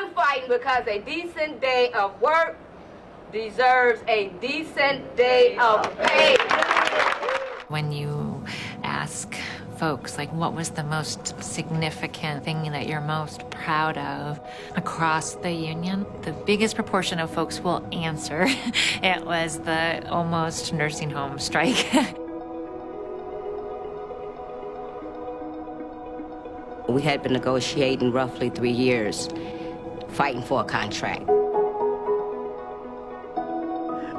I'm fighting because a decent day of work deserves a decent day of pay. When you ask folks, like, what was the most significant thing that you're most proud of across the union, the biggest proportion of folks will answer it was the almost nursing home strike. We had been negotiating roughly 3 years, fighting for a contract.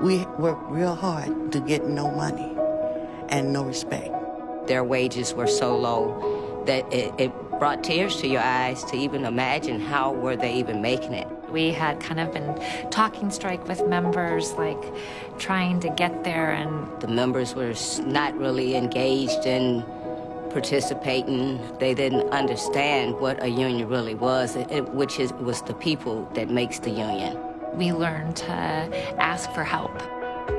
We worked real hard to get no money and no respect. Their wages were so low that it brought tears to your eyes to even imagine how were they even making it. We had kind of been talking strike with members, like trying to get there, and the members were not really engaged in participating. They didn't understand what a union really was, which was the people that makes the union. we learned to ask for help.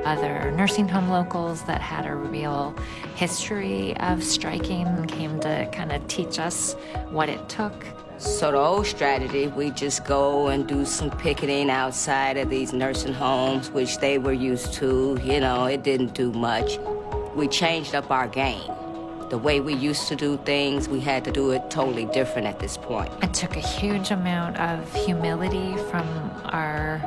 Other nursing home locals that had a real history of striking came to kind of teach us what it took. So the old strategy, we just go and do some picketing outside of these nursing homes, which they were used to. You know, it didn't do much. We changed up our game. The way we used to do things, we had to do it totally different at this point. It took a huge amount of humility from our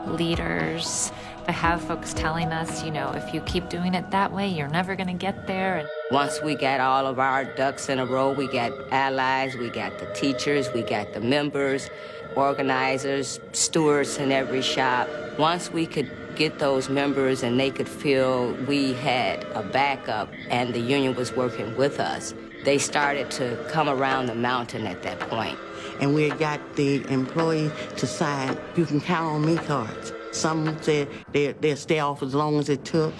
leaders to have folks telling us, you know, if you keep doing it that way, you're never going to get there. And once we got all of our ducks in a row, we got allies, we got the teachers, we got the members, organizers, stewards in every shop. Once we could get those members and they could feel we had a backup and the union was working with us, they started to come around the mountain at that point. And we had got the employees to sign "You can count on me" cards. Some said they'll stay off as long as it took.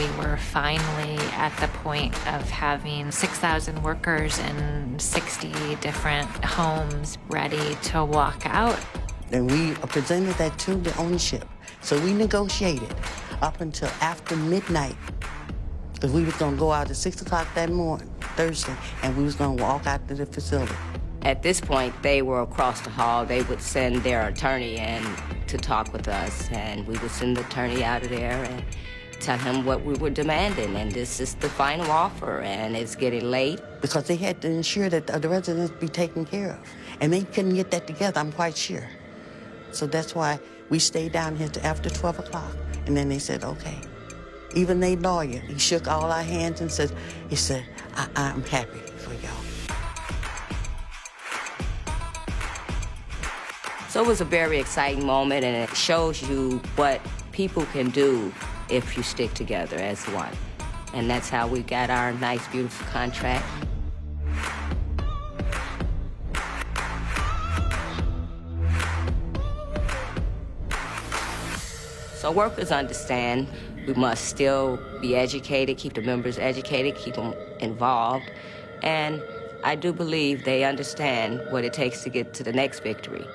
we were finally at the point of having 6,000 workers in 60 different homes ready to walk out. And we presented that to the ownership. So we negotiated up until after midnight. Because we was gonna go out at 6 o'clock that morning, Thursday, and we was gonna walk out to the facility. At this point, they were across the hall. They would send their attorney in to talk with us, and we would send the attorney out of there and tell him what we were demanding, and this is the final offer, and it's getting late. Because they had to ensure that the residents be taken care of. And they couldn't get that together, I'm quite sure. So that's why we stayed down here to after 12 o'clock. And then they said, okay. Even their lawyer, he shook all our hands and said, I'm happy for y'all. So it was a very exciting moment, and it shows you what people can do if you stick together as one. And that's how we got our nice, beautiful contract. So workers understand we must still be educated, keep the members educated, keep them involved. And I do believe they understand what it takes to get to the next victory.